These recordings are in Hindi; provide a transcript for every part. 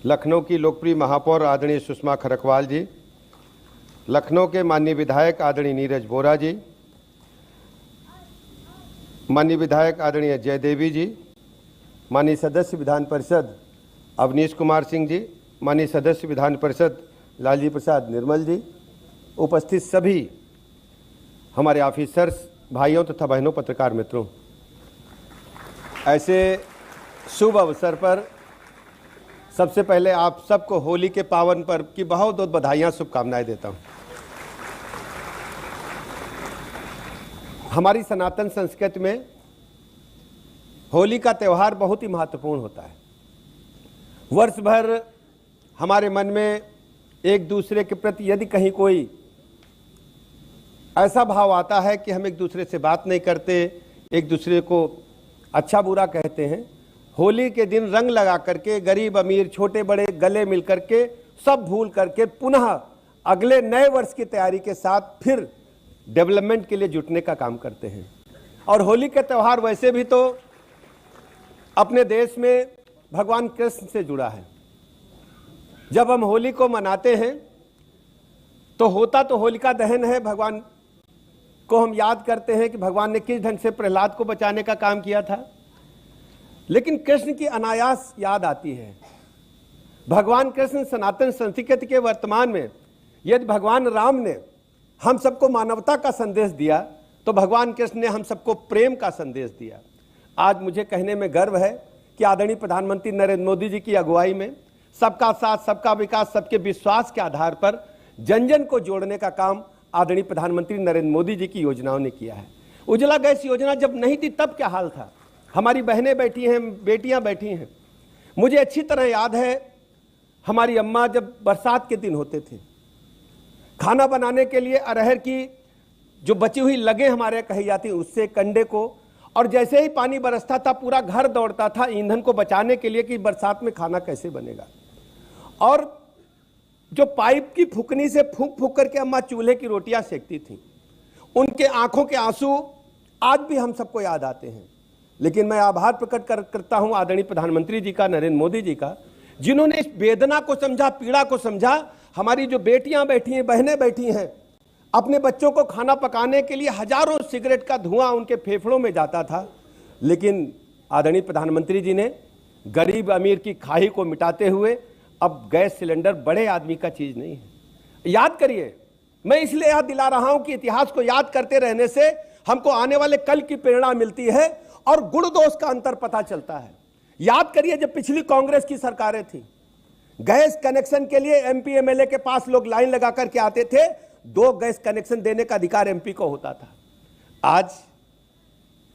लखनऊ की लोकप्रिय महापौर आदरणीय सुषमा खरकवाल जी, लखनऊ के माननीय विधायक आदरणीय नीरज बोरा जी, माननीय विधायक आदरणीय जयदेवी जी, माननीय सदस्य विधान परिषद अवनीश कुमार सिंह जी, माननीय सदस्य विधान परिषद लालजी प्रसाद निर्मल जी, उपस्थित सभी हमारे ऑफिसर्स भाइयों तथा बहनों, पत्रकार मित्रों, ऐसे शुभ अवसर पर सबसे पहले आप सबको होली के पावन पर्व की बहुत बहुत बधाइयाँ, शुभकामनाएं देता हूँ। हमारी सनातन संस्कृति में होली का त्यौहार बहुत ही महत्वपूर्ण होता है। वर्ष भर हमारे मन में एक दूसरे के प्रति यदि कहीं कोई ऐसा भाव आता है कि हम एक दूसरे से बात नहीं करते, एक दूसरे को अच्छा बुरा कहते हैं, होली के दिन रंग लगा करके गरीब अमीर छोटे बड़े गले मिल करके सब भूल करके पुनः अगले नए वर्ष की तैयारी के साथ फिर डेवलपमेंट के लिए जुटने का काम करते हैं। और होली का त्यौहार वैसे भी तो अपने देश में भगवान कृष्ण से जुड़ा है। जब हम होली को मनाते हैं तो होता तो होलिका दहन है, भगवान को हम याद करते हैं कि भगवान ने किस ढंग से प्रहलाद को बचाने का काम किया था, लेकिन कृष्ण की अनायास याद आती है। भगवान कृष्ण सनातन संस्कृति के वर्तमान में यदि भगवान राम ने हम सबको मानवता का संदेश दिया तो भगवान कृष्ण ने हम सबको प्रेम का संदेश दिया। आज मुझे कहने में गर्व है कि आदरणीय प्रधानमंत्री नरेंद्र मोदी जी की अगुवाई में सबका साथ सबका विकास सबके विश्वास के आधार पर जन जन को जोड़ने का काम आदरणीय प्रधानमंत्री नरेंद्र मोदी जी की योजनाओं ने किया है। उज्ज्वला गैस योजना जब नहीं थी तब क्या हाल था, हमारी बहनें बैठी हैं, बेटियां बैठी हैं। मुझे अच्छी तरह याद है हमारी अम्मा जब बरसात के दिन होते थे, खाना बनाने के लिए अरहर की जो बची हुई लगे हमारे कही जाती उससे कंडे को, और जैसे ही पानी बरसता था पूरा घर दौड़ता था ईंधन को बचाने के लिए कि बरसात में खाना कैसे बनेगा। और जो पाइप की फूकनी से फूंक फूंक करके अम्मा चूल्हे की रोटियां सेकती थी, उनके आंखों के आंसू आज भी हम सबको याद आते हैं। लेकिन मैं आभार प्रकट करता हूं आदरणीय प्रधानमंत्री जी का, नरेंद्र मोदी जी का, जिन्होंने इस वेदना को समझा, पीड़ा को समझा। हमारी जो बेटियां बैठी हैं, बहनें बैठी हैं, अपने बच्चों को खाना पकाने के लिए हजारों सिगरेट का धुआं उनके फेफड़ों में जाता था, लेकिन आदरणीय प्रधानमंत्री जी ने गरीब अमीर की खाई को मिटाते हुए अब गैस सिलेंडर बड़े आदमी का चीज नहीं है। याद करिए, मैं इसलिए याद दिला रहा हूं कि इतिहास को याद करते रहने से हमको आने वाले कल की प्रेरणा मिलती है और गुण दोष का अंतर पता चलता है। याद करिए, जब पिछली कांग्रेस की सरकारें थी, गैस कनेक्शन के लिए एमपी एमएलए के पास लोग लाइन लगा करके आते थे, 2 गैस कनेक्शन देने का अधिकार एमपी को होता था। आज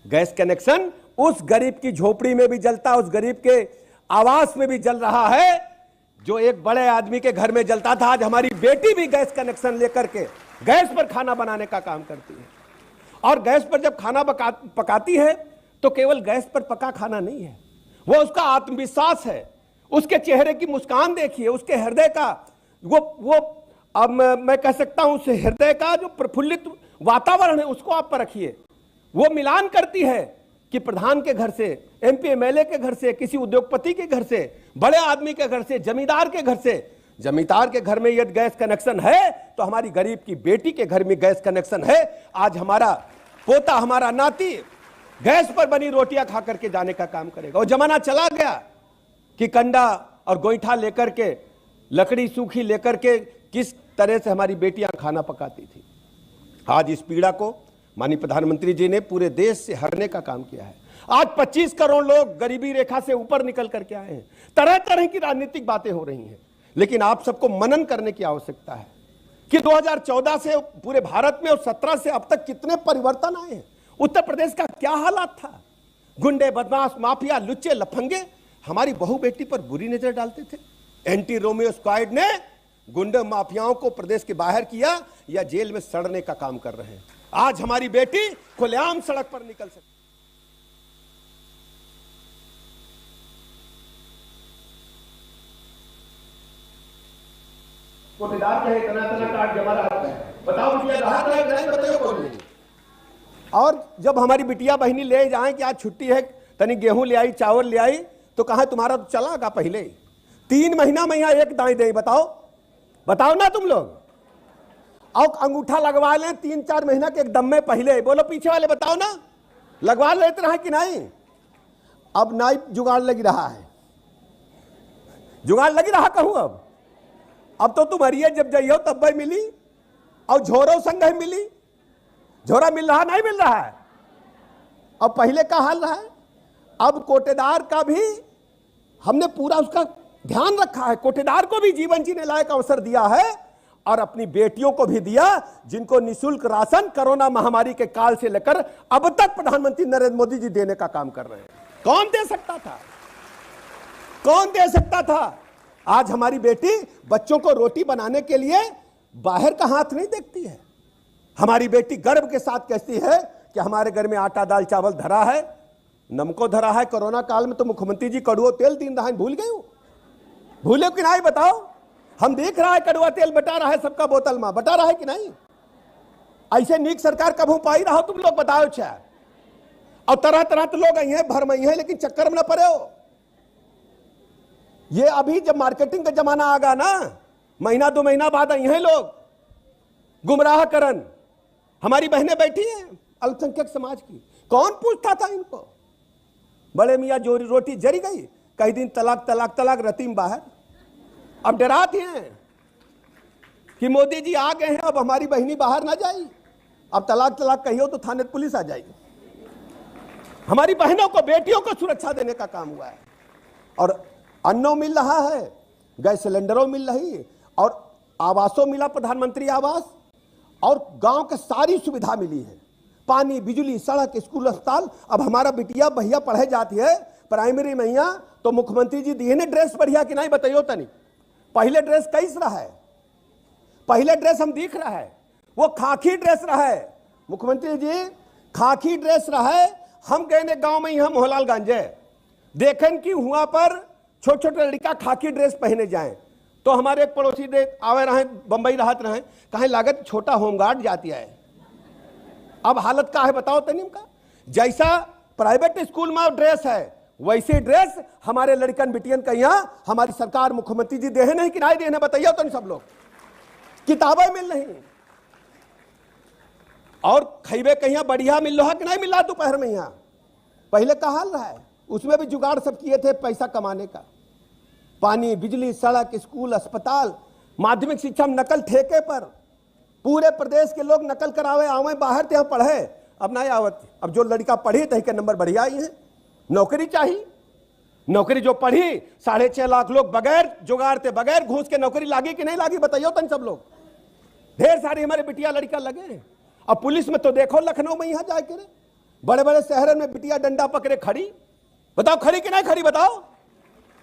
गैस कनेक्शन उस गरीब की झोपड़ी में भी जलता, उस गरीब के आवास में भी जल रहा है जो एक बड़े आदमी के घर में जलता था। आज हमारी बेटी भी गैस कनेक्शन लेकर के गैस पर खाना बनाने का काम करती है। और गैस पर जब खाना पकाती है तो केवल गैस पर पका खाना नहीं है, वो उसका आत्मविश्वास है, उसके चेहरे की मुस्कान देखिए, उसके हृदय का वो अब मैं कह सकता हूं उस हृदय का जो प्रफुल्लित वातावरण है उसको आप पर रखिए। वो मिलान करती है कि प्रधान के घर से, एमपी एमएलए के घर से, किसी उद्योगपति के घर से, बड़े आदमी के घर से, जमींदार के घर से। जमींदार के घर में यदि गैस कनेक्शन है तो हमारी गरीब की बेटी के घर में गैस कनेक्शन है। आज हमारा पोता, हमारा नाती गैस पर बनी रोटियां खा करके जाने का काम करेगा। और जमाना चला गया कि कंडा और गोईठा लेकर के, लकड़ी सूखी लेकर के किस तरह से हमारी बेटियां खाना पकाती थी। आज इस पीड़ा को माननीय प्रधानमंत्री जी ने पूरे देश से हरने का काम किया है। आज 25 करोड़ लोग गरीबी रेखा से ऊपर निकल करके आए हैं। तरह तरह की राजनीतिक बातें हो रही हैं, लेकिन आप सबको मनन करने की आवश्यकता है कि 2014 से पूरे भारत में और 17 से अब तक कितने परिवर्तन आए हैं। उत्तर प्रदेश का क्या हालात था, गुंडे, बदमाश, माफिया, लुच्चे, लफंगे हमारी बहू बेटी पर बुरी नजर डालते थे। एंटी रोमियो स्क्वाड ने गुंडे माफियाओं को प्रदेश के बाहर किया या जेल में सड़ने का काम कर रहे हैं। आज हमारी बेटी खुलेआम सड़क पर निकल सकती। बताओ और जब हमारी बिटिया बहनी ले जाएं कि आज छुट्टी है, तनी गेहूं ले आई, चावल ले आई, तो कहा तुम्हारा तो चला गा पहले। 3 महीना में यहाँ एक दाई दे, बताओ बताओ ना तुम लोग। और अंगूठा लगवा लें 3-4 महीना के एकदम में पहले, बोलो पीछे वाले बताओ ना, लगवा लेते रहे कि नहीं? अब नाई जुगाड़ लगी रहा है, जुगाड़ लगी रहा कहूं। अब तो तुम्हारी जब जाइयो तब भाई मिली, और झोरो संग ही मिली, झोरा मिल रहा नहीं मिल रहा है। अब पहले का हाल रहा है, अब कोटेदार का भी हमने पूरा उसका ध्यान रखा है, कोटेदार को भी जीवन जीने लायक अवसर दिया है, और अपनी बेटियों को भी दिया, जिनको निःशुल्क राशन कोरोना महामारी के काल से लेकर अब तक प्रधानमंत्री नरेंद्र मोदी जी देने का काम कर रहे हैं। कौन दे सकता था, कौन दे सकता था? आज हमारी बेटी बच्चों को रोटी बनाने के लिए बाहर का हाथ नहीं देखती है। हमारी बेटी गर्व के साथ कहती है कि हमारे घर में आटा दाल चावल धरा है, नमको धरा है। कोरोना काल में तो मुख्यमंत्री जी कड़ुआ तेल दिन रहा है, भूल गए हो? भूले कि नहीं बताओ? हम देख रहा है कड़ुआ तेल बटा रहा है सबका बोतल में, बटा रहा है कि नहीं? ऐसे नीक सरकार कब पाई रहा हो तुम लोग बताओ? चाहे और तरह तरह के लोग आई हैं, भर मई है, लेकिन चक्कर में न पड़े हो। ये अभी जब मार्केटिंग का जमाना आगा ना, महीना 2 महीना बाद आई हैं लोग गुमराह करन। हमारी बहनें बैठी हैं अल्पसंख्यक समाज की, कौन पूछता था इनको? बड़े मियाँ जो रोटी जरी गई, कई दिन तलाक तलाक तलाक, रतीम बाहर। अब डराती हैं कि मोदी जी आ गए हैं, अब हमारी बहनी बाहर ना जाए, अब तलाक तलाक कहियो तो थाने पुलिस आ जाएगी। हमारी बहनों को, बेटियों को सुरक्षा देने का काम हुआ है। और अन्नों मिल रहा है, गैस सिलेंडरों मिल रही, और आवासों मिला, प्रधानमंत्री आवास, और गांव के सारी सुविधा मिली है, पानी बिजली सड़क स्कूल अस्पताल। अब हमारा बिटिया भैया पढ़े जाती है प्राइमरी में यहाँ, तो मुख्यमंत्री जी दिए ने ड्रेस बढ़िया कि नहीं बताइयो तनी? पहले ड्रेस कैस रहा है? पहले ड्रेस हम दिख रहा है वो खाकी ड्रेस रहा है। मुख्यमंत्री जी खाकी ड्रेस रहा है। हम गए गांव में यहाँ मोहनलालगंज देखें कि हुआ पर छोटे छोटे लड़का खाकी ड्रेस पहने जाए, तो हमारे एक पड़ोसी देख आवे रहे, बंबई राहत रहे, कहें लागत छोटा होमगार्ड जाती है। अब हालत का है बताओ तनीम का? जैसा प्राइवेट स्कूल में ड्रेस है वैसे ड्रेस हमारे लड़कन बिटियन का यहाँ हमारी सरकार मुख्यमंत्री जी दे नहीं कि नहीं दे, बताइए तो सब लोग। किताबें मिल रही और खैबे कहीं बढ़िया मिल रहा कि नहीं मिल रहा दोपहर में? यहाँ पहले का हाल रहा है, उसमें भी जुगाड़ सब किए थे पैसा कमाने का। पानी बिजली सड़क स्कूल अस्पताल, माध्यमिक शिक्षा में नकल ठेके पर, पूरे प्रदेश के लोग नकल करावे आवे बाहर ते पढ़े, अब नहीं आवत। अब जो लड़का पढ़ी तही के नंबर बढ़िया आई है। नौकरी चाहिए, नौकरी जो पढ़ी 6.5 लाख लोग बगैर जुगाड़ते बगैर घूस के नौकरी लागी कि नहीं लागी बताइयो तन सब लोग। ढेर सारे हमारे बिटिया लड़का लगे। अब पुलिस में तो देखो लखनऊ में यहाँ जाके बड़े बड़े शहरों में बिटिया डंडा पकड़े खड़ी, बताओ खड़ी कि नहीं खड़ी? बताओ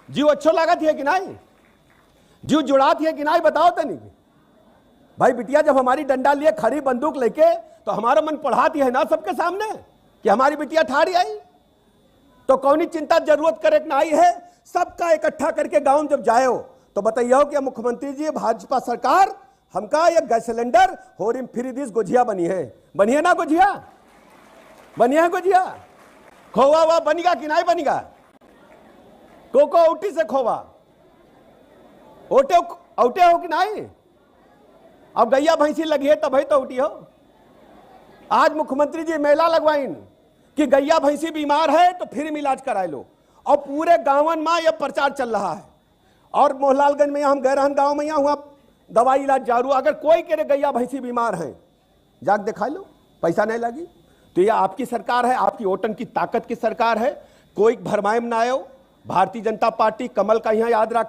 जीव अच्छो लागत है कि नहीं? जीव जुड़ाती है कि नहीं? बताओ तनी भाई। बिटिया जब हमारी डंडा लिए खड़ी बंदूक लेके, तो हमारा मन पढ़ाती है ना सबके सामने कि हमारी बिटिया ठाड़ी आई, तो कौन चिंता जरूरत करे कि नहीं है? सबका इकट्ठा करके गांव जब जाओ तो बताइए कि मुख्यमंत्री जी भाजपा सरकार हमका ये गैस सिलेंडर होरिम फ्री दिस गुजिया बनी है ना? गुजिया बनी है, गुजिया खोवा हुआ बनेगा कि नहीं बनेगा? कोको उठी से खोवा ओटे औटे हो कि नहीं? अब गैया भैंसी लगी है तब तो उठी हो। आज मुख्यमंत्री जी मेला लगवाइन कि गैया भैंसी बीमार है तो फिर इलाज करा लो, और पूरे गांवन में यह प्रचार चल रहा है। और मोहनलालगंज में हम गए रहन गांव में, यहाँ हुआ दवाई इलाज जारू। अगर कोई कह रहे गैया भैंसी बीमार है जाग दिखा लो, पैसा नहीं लगी। तो यह आपकी सरकार है, आपकी वोटन की ताकत की सरकार है। कोई भरमाए में ना आयो। भारतीय जनता पार्टी कमल का यहाँ याद रख